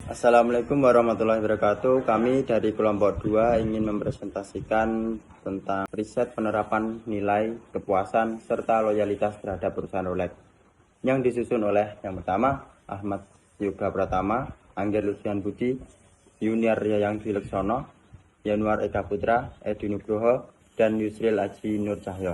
Assalamualaikum warahmatullahi wabarakatuh. Kami dari kelompok 2 ingin mempresentasikan tentang riset penerapan nilai kepuasan serta loyalitas terhadap perusahaan Rolex yang disusun oleh yang pertama Ahmad Yoga Pratama, Angger Lucian Budi, Yuniar Yayang Dileksono, Yanuar Eka Putra, Edi Nugroho, dan Yusril Aji Nur Cahyo.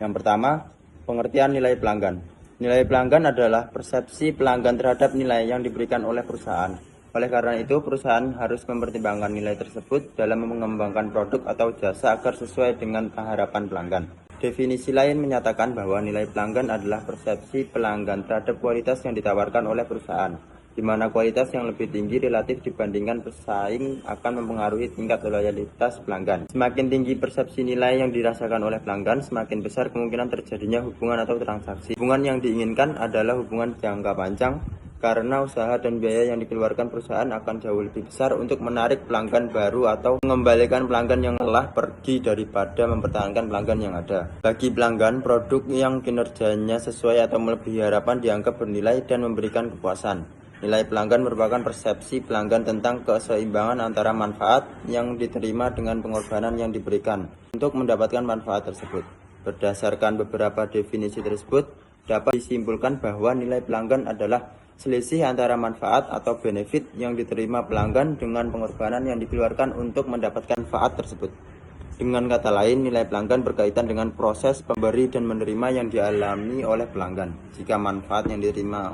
Yang pertama, pengertian nilai pelanggan. Nilai pelanggan adalah persepsi pelanggan terhadap nilai yang diberikan oleh perusahaan. Oleh karena itu, perusahaan harus mempertimbangkan nilai tersebut dalam mengembangkan produk atau jasa agar sesuai dengan harapan pelanggan. Definisi lain menyatakan bahwa nilai pelanggan adalah persepsi pelanggan terhadap kualitas yang ditawarkan oleh perusahaan, di mana kualitas yang lebih tinggi relatif dibandingkan pesaing akan mempengaruhi tingkat loyalitas pelanggan. Semakin tinggi persepsi nilai yang dirasakan oleh pelanggan, semakin besar kemungkinan terjadinya hubungan atau transaksi. Hubungan yang diinginkan adalah hubungan jangka panjang, karena usaha dan biaya yang dikeluarkan perusahaan akan jauh lebih besar untuk menarik pelanggan baru atau mengembalikan pelanggan yang telah pergi daripada mempertahankan pelanggan yang ada. Bagi pelanggan, produk yang kinerjanya sesuai atau melebihi harapan dianggap bernilai dan memberikan kepuasan. Nilai pelanggan merupakan persepsi pelanggan tentang keseimbangan antara manfaat yang diterima dengan pengorbanan yang diberikan untuk mendapatkan manfaat tersebut. Berdasarkan beberapa definisi tersebut, dapat disimpulkan bahwa nilai pelanggan adalah selisih antara manfaat atau benefit yang diterima pelanggan dengan pengorbanan yang dikeluarkan untuk mendapatkan manfaat tersebut. Dengan kata lain, nilai pelanggan berkaitan dengan proses pemberi dan menerima yang dialami oleh pelanggan. Jika manfaat yang diterima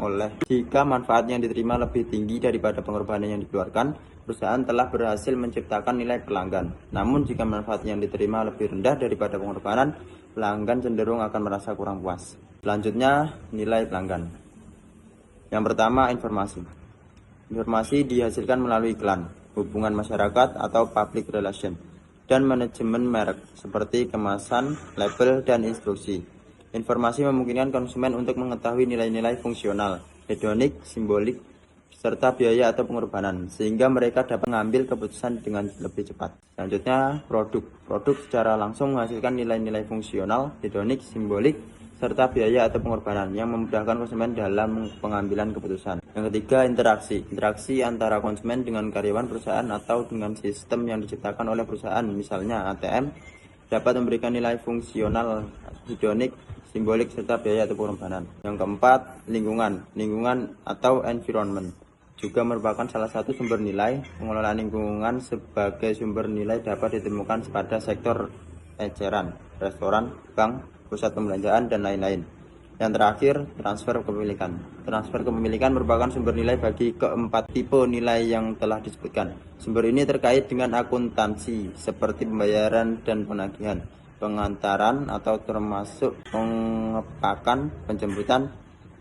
lebih tinggi daripada pengorbanan yang dikeluarkan, perusahaan telah berhasil menciptakan nilai pelanggan. Namun jika manfaat yang diterima lebih rendah daripada pengorbanan, pelanggan cenderung akan merasa kurang puas. Selanjutnya, nilai pelanggan. Yang pertama, informasi. Informasi dihasilkan melalui iklan, hubungan masyarakat atau public relation, dan manajemen merek seperti kemasan, label, dan instruksi. Informasi memungkinkan konsumen untuk mengetahui nilai-nilai fungsional, hedonik, simbolik, serta biaya atau pengorbanan, sehingga mereka dapat mengambil keputusan dengan lebih cepat. Selanjutnya, produk. Produk secara langsung menghasilkan nilai-nilai fungsional, hedonik, simbolik, serta biaya atau pengorbanan yang memudahkan konsumen dalam pengambilan keputusan. Yang ketiga, interaksi. Interaksi antara konsumen dengan karyawan perusahaan atau dengan sistem yang diciptakan oleh perusahaan, misalnya ATM, dapat memberikan nilai fungsional, hedonik, simbolik, serta biaya atau pengorbanan. Yang keempat, lingkungan. Lingkungan atau environment juga merupakan salah satu sumber nilai. Pengelolaan lingkungan sebagai sumber nilai dapat ditemukan pada sektor eceran, restoran, bank, pusat pembelanjaan, dan lain-lain. Yang terakhir, transfer kepemilikan. Transfer kepemilikan merupakan sumber nilai bagi keempat tipe nilai yang telah disebutkan. Sumber ini terkait dengan akuntansi seperti pembayaran dan penagihan, pengantaran atau termasuk pengepakan, penjemputan,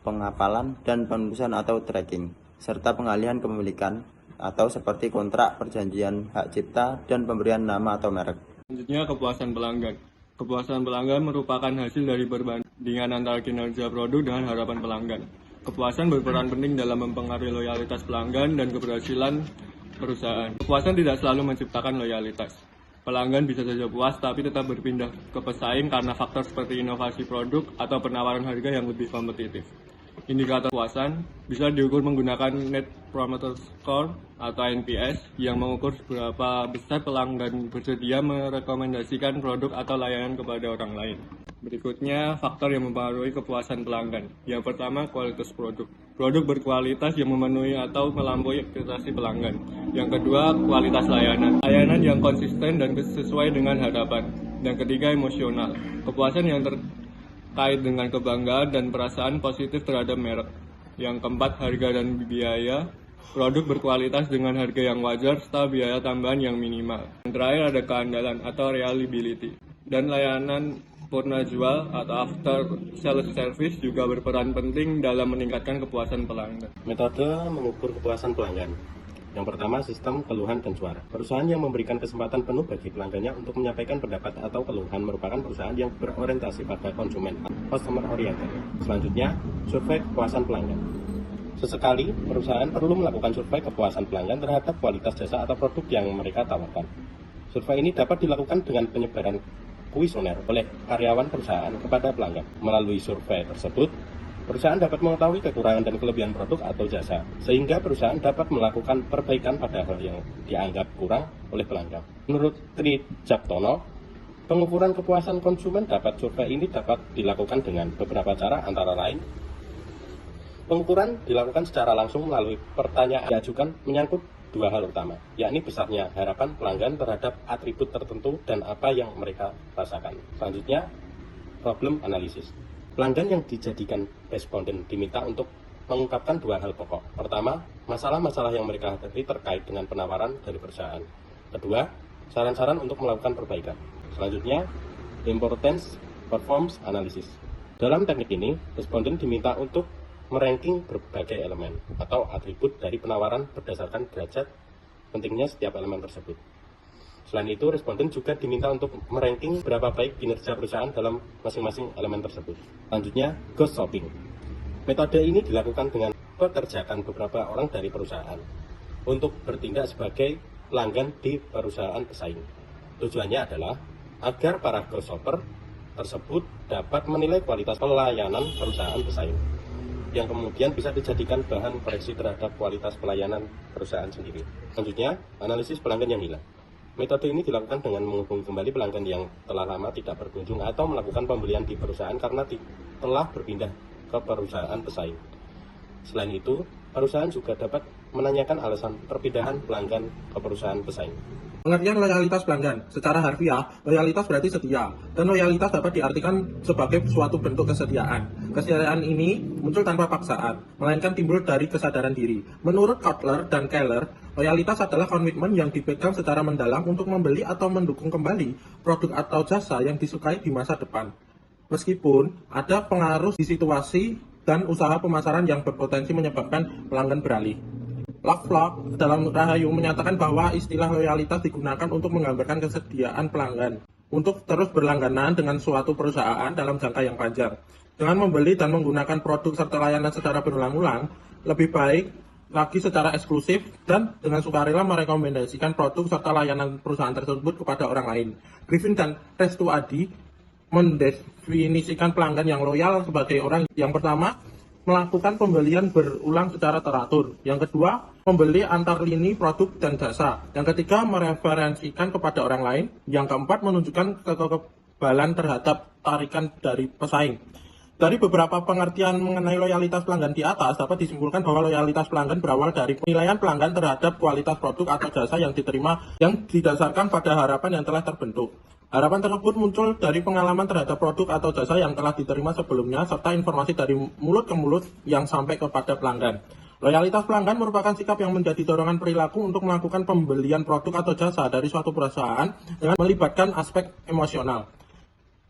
penghafalan, dan penulisan atau tracking, serta pengalihan kepemilikan atau seperti kontrak, perjanjian hak cipta, dan pemberian nama atau merek. Selanjutnya, kepuasan pelanggan. Kepuasan pelanggan merupakan hasil dari perbandingan antara kinerja produk dengan harapan pelanggan. Kepuasan berperan penting dalam mempengaruhi loyalitas pelanggan dan keberhasilan perusahaan. Kepuasan tidak selalu menciptakan loyalitas. Pelanggan bisa saja puas tapi tetap berpindah ke pesaing karena faktor seperti inovasi produk atau penawaran harga yang lebih kompetitif. Indikator kepuasan bisa diukur menggunakan Net Promoter Score atau NPS yang mengukur seberapa besar pelanggan bersedia merekomendasikan produk atau layanan kepada orang lain. Berikutnya, faktor yang mempengaruhi kepuasan pelanggan. Yang pertama, kualitas produk. Produk berkualitas yang memenuhi atau melampaui ekspektasi pelanggan. Yang kedua, kualitas layanan. Layanan yang konsisten dan sesuai dengan harapan. Yang ketiga, emosional. Kepuasan yang terkait dengan kebanggaan dan perasaan positif terhadap merek. Yang keempat, harga dan biaya. Produk berkualitas dengan harga yang wajar serta biaya tambahan yang minimal. Yang terakhir ada keandalan atau reliability. Dan layanan purna jual atau after sales service juga berperan penting dalam meningkatkan kepuasan pelanggan. Metode mengukur kepuasan pelanggan. Yang pertama, sistem keluhan dan suara. Perusahaan yang memberikan kesempatan penuh bagi pelanggannya untuk menyampaikan pendapat atau keluhan merupakan perusahaan yang berorientasi pada konsumen, customer oriented. Selanjutnya, survei kepuasan pelanggan. Sesekali, perusahaan perlu melakukan survei kepuasan pelanggan terhadap kualitas jasa atau produk yang mereka tawarkan. Survei ini dapat dilakukan dengan penyebaran kuesioner oleh karyawan perusahaan kepada pelanggan. Melalui survei tersebut, Perusahaan dapat mengetahui kekurangan dan kelebihan produk atau jasa, sehingga perusahaan dapat melakukan perbaikan pada hal yang dianggap kurang oleh pelanggan. Menurut Tri Japtono, pengukuran kepuasan konsumen survei ini dapat dilakukan dengan beberapa cara, antara lain pengukuran dilakukan secara langsung melalui pertanyaan diajukan menyangkut dua hal utama, yakni besarnya harapan pelanggan terhadap atribut tertentu dan apa yang mereka rasakan. Selanjutnya, problem analisis. Pelanggan yang dijadikan responden diminta untuk mengungkapkan dua hal pokok. Pertama, masalah-masalah yang mereka hadapi terkait dengan penawaran dari perusahaan. Kedua, saran-saran untuk melakukan perbaikan. Selanjutnya, importance performance analysis. Dalam teknik ini, responden diminta untuk meranking berbagai elemen atau atribut dari penawaran berdasarkan derajat pentingnya setiap elemen tersebut. Selain itu, responden juga diminta untuk meranking berapa baik kinerja perusahaan dalam masing-masing elemen tersebut. Selanjutnya, ghost shopping. Metode ini dilakukan dengan pekerjakan beberapa orang dari perusahaan untuk bertindak sebagai pelanggan di perusahaan pesaing. Tujuannya adalah agar para ghost shopper tersebut dapat menilai kualitas pelayanan perusahaan pesaing, yang kemudian bisa dijadikan bahan koreksi terhadap kualitas pelayanan perusahaan sendiri. Selanjutnya, analisis pelanggan yang hilang. Metode ini dilakukan dengan menghubungi kembali pelanggan yang telah lama tidak berkunjung atau melakukan pembelian di perusahaan karena telah berpindah ke perusahaan pesaing. Selain itu, perusahaan juga dapat menanyakan alasan perpindahan pelanggan ke perusahaan pesaing. Pengertian loyalitas pelanggan. Secara harfiah, loyalitas berarti setia, dan loyalitas dapat diartikan sebagai suatu bentuk kesetiaan. Kesetiaan ini muncul tanpa paksaan, melainkan timbul dari kesadaran diri. Menurut Kotler dan Keller, loyalitas adalah komitmen yang dipegang secara mendalam untuk membeli atau mendukung kembali produk atau jasa yang disukai di masa depan, meskipun ada pengaruh di situasi dan usaha pemasaran yang berpotensi menyebabkan pelanggan beralih. Lovelock dalam Rahayu menyatakan bahwa istilah loyalitas digunakan untuk menggambarkan kesediaan pelanggan untuk terus berlangganan dengan suatu perusahaan dalam jangka yang panjang. Dengan membeli dan menggunakan produk serta layanan secara berulang-ulang, lebih baik lagi secara eksklusif dan dengan sukarela merekomendasikan produk serta layanan perusahaan tersebut kepada orang lain. Griffin dan Restuadi mendefinisikan pelanggan yang loyal sebagai orang yang pertama, melakukan pembelian berulang secara teratur. Yang kedua, membeli antar lini produk dan jasa. Yang ketiga, mereferensikan kepada orang lain. Yang keempat, menunjukkan kekebalan terhadap tarikan dari pesaing. Dari beberapa pengertian mengenai loyalitas pelanggan di atas, dapat disimpulkan bahwa loyalitas pelanggan berawal dari penilaian pelanggan terhadap kualitas produk atau jasa yang diterima yang didasarkan pada harapan yang telah terbentuk. Harapan tersebut muncul dari pengalaman terhadap produk atau jasa yang telah diterima sebelumnya, serta informasi dari mulut ke mulut yang sampai kepada pelanggan. Loyalitas pelanggan merupakan sikap yang menjadi dorongan perilaku untuk melakukan pembelian produk atau jasa dari suatu perusahaan dengan melibatkan aspek emosional.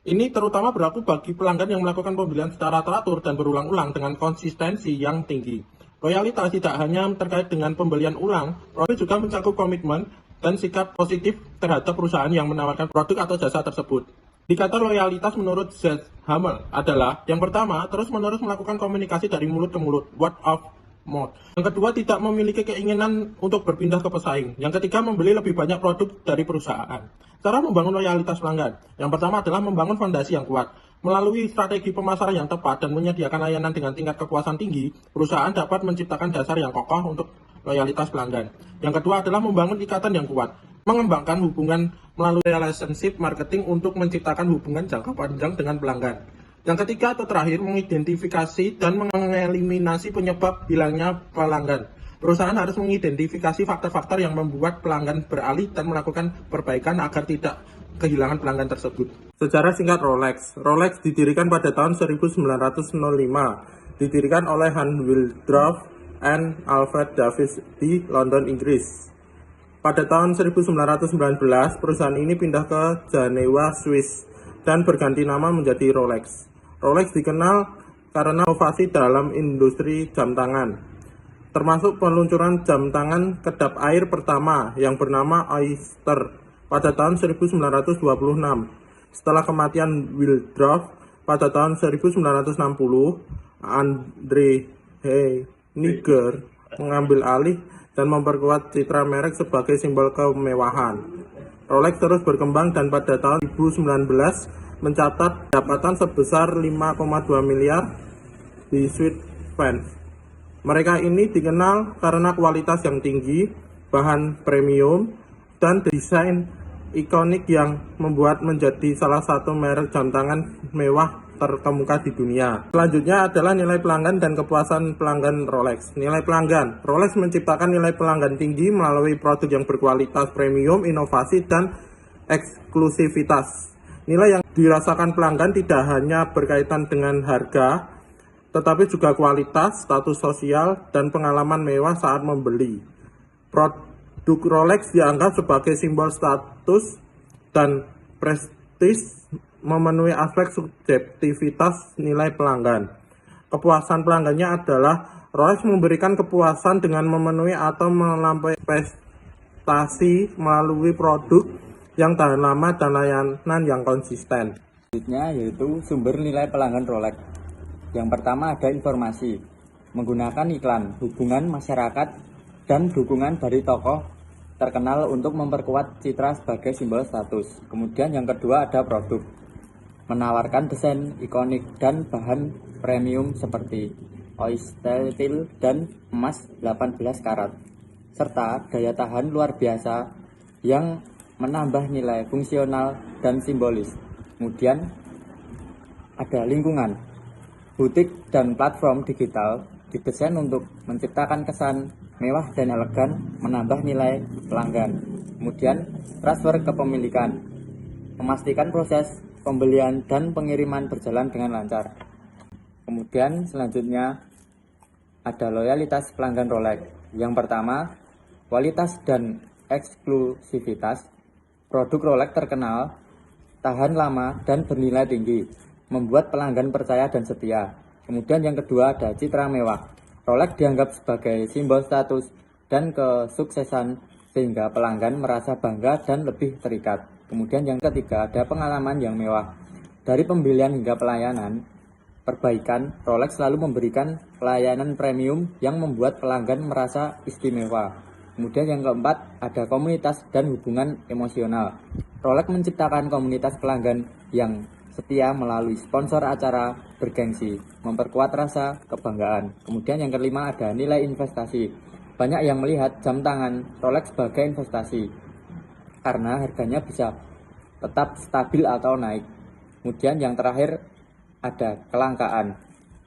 Ini terutama berlaku bagi pelanggan yang melakukan pembelian secara teratur dan berulang-ulang dengan konsistensi yang tinggi. Loyalitas tidak hanya terkait dengan pembelian ulang, tapi juga mencakup komitmen dan sikap positif terhadap perusahaan yang menawarkan produk atau jasa tersebut. Indikator loyalitas menurut Z. Hamel adalah, yang pertama, terus-menerus melakukan komunikasi dari mulut ke mulut, word of mouth. Yang kedua, tidak memiliki keinginan untuk berpindah ke pesaing. Yang ketiga, membeli lebih banyak produk dari perusahaan. Cara membangun loyalitas pelanggan. Yang pertama adalah membangun fondasi yang kuat. Melalui strategi pemasaran yang tepat dan menyediakan layanan dengan tingkat kepuasan tinggi, perusahaan dapat menciptakan dasar yang kokoh untuk loyalitas pelanggan. Yang kedua adalah membangun ikatan yang kuat, mengembangkan hubungan melalui relationship marketing untuk menciptakan hubungan jangka panjang dengan pelanggan. Yang ketiga atau terakhir, mengidentifikasi dan mengeliminasi penyebab hilangnya pelanggan. Perusahaan harus mengidentifikasi faktor-faktor yang membuat pelanggan beralih dan melakukan perbaikan agar tidak kehilangan pelanggan tersebut. Sejarah singkat Rolex. Rolex didirikan pada tahun 1905. Didirikan oleh Hans Wildorf and Alfred Davis di London, Inggris. Pada tahun 1919, perusahaan ini pindah ke Jenewa, Swiss, dan berganti nama menjadi Rolex. Rolex dikenal karena inovasi dalam industri jam tangan, termasuk peluncuran jam tangan kedap air pertama yang bernama Oyster pada tahun 1926. Setelah kematian Wildorf pada tahun 1960, Andre Niger mengambil alih dan memperkuat citra merek sebagai simbol kemewahan. Rolex terus berkembang dan pada tahun 2019 mencatat pendapatan sebesar 5,2 miliar di Sweet Fans. Mereka ini dikenal karena kualitas yang tinggi, bahan premium, dan desain ikonik yang membuat menjadi salah satu merek jam tangan mewah terkemuka di dunia. Selanjutnya adalah nilai pelanggan dan kepuasan pelanggan Rolex. Nilai pelanggan. Rolex menciptakan nilai pelanggan tinggi melalui produk yang berkualitas premium, inovasi, dan eksklusivitas. Nilai yang dirasakan pelanggan tidak hanya berkaitan dengan harga, tetapi juga kualitas, status sosial, dan pengalaman mewah saat membeli. Produk Rolex dianggap sebagai simbol status dan prestis, memenuhi aspek subjektivitas nilai pelanggan. Kepuasan pelanggannya adalah Rolex memberikan kepuasan dengan memenuhi atau melampaui prestasi melalui produk yang tahan lama dan layanan yang konsisten. Selanjutnya yaitu sumber nilai pelanggan Rolex. Yang pertama ada informasi, menggunakan iklan, hubungan masyarakat, dan dukungan dari tokoh terkenal untuk memperkuat citra sebagai simbol status. Kemudian yang kedua ada produk, menawarkan desain ikonik dan bahan premium seperti steel dan emas 18 karat, serta daya tahan luar biasa yang menambah nilai fungsional dan simbolis. Kemudian ada lingkungan, butik dan platform digital didesain untuk menciptakan kesan mewah dan elegan, menambah nilai pelanggan. Kemudian transfer kepemilikan, memastikan proses pembelian dan pengiriman berjalan dengan lancar. Kemudian selanjutnya ada loyalitas pelanggan Rolex. Yang pertama, kualitas dan eksklusivitas. Produk Rolex terkenal, tahan lama, dan bernilai tinggi, membuat pelanggan percaya dan setia. Kemudian yang kedua ada citra mewah. Rolex dianggap sebagai simbol status dan kesuksesan sehingga pelanggan merasa bangga dan lebih terikat. Kemudian yang ketiga ada pengalaman yang mewah. Dari pembelian hingga pelayanan perbaikan, Rolex selalu memberikan pelayanan premium yang membuat pelanggan merasa istimewa. Kemudian yang keempat ada komunitas dan hubungan emosional. Rolex menciptakan komunitas pelanggan yang setia melalui sponsor acara bergengsi, memperkuat rasa kebanggaan. Kemudian yang kelima ada nilai investasi. Banyak yang melihat jam tangan Rolex sebagai investasi karena harganya bisa tetap stabil atau naik. Kemudian yang terakhir ada kelangkaan.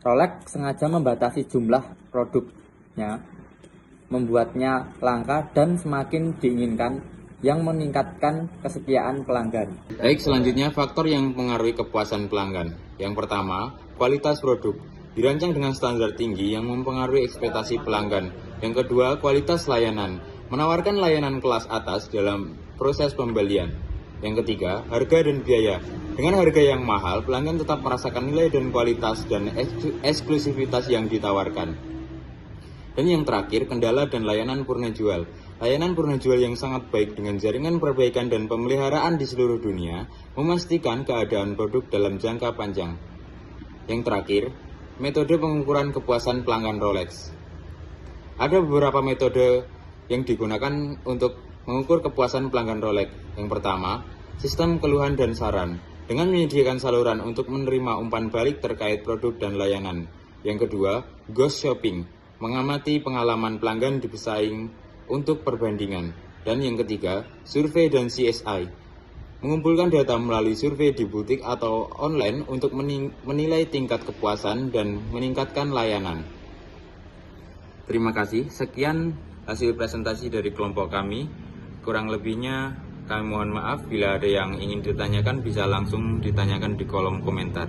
Rolex sengaja membatasi jumlah produknya, membuatnya langka dan semakin diinginkan, yang meningkatkan kesetiaan pelanggan. Baik, selanjutnya faktor yang mempengaruhi kepuasan pelanggan. Yang pertama, kualitas produk. Dirancang dengan standar tinggi yang mempengaruhi ekspektasi pelanggan. Yang kedua, kualitas layanan. Menawarkan layanan kelas atas dalam proses pembelian. Yang ketiga, harga dan biaya. Dengan harga yang mahal, pelanggan tetap merasakan nilai dan kualitas dan eksklusivitas yang ditawarkan. Dan yang terakhir, kendala dan layanan purna jual. Layanan purna jual yang sangat baik dengan jaringan perbaikan dan pemeliharaan di seluruh dunia memastikan keadaan produk dalam jangka panjang. Yang terakhir, metode pengukuran kepuasan pelanggan Rolex. Ada beberapa metode yang digunakan untuk mengukur kepuasan pelanggan Rolex. Yang pertama, sistem keluhan dan saran dengan menyediakan saluran untuk menerima umpan balik terkait produk dan layanan. Yang kedua, ghost shopping, mengamati pengalaman pelanggan di pesaing untuk perbandingan. Dan yang ketiga, survei dan CSI, mengumpulkan data melalui survei di butik atau online untuk menilai tingkat kepuasan dan meningkatkan layanan. Terima kasih, sekian hasil presentasi dari kelompok kami. Kurang lebihnya kami mohon maaf. Bila ada yang ingin ditanyakan bisa langsung ditanyakan di kolom komentar.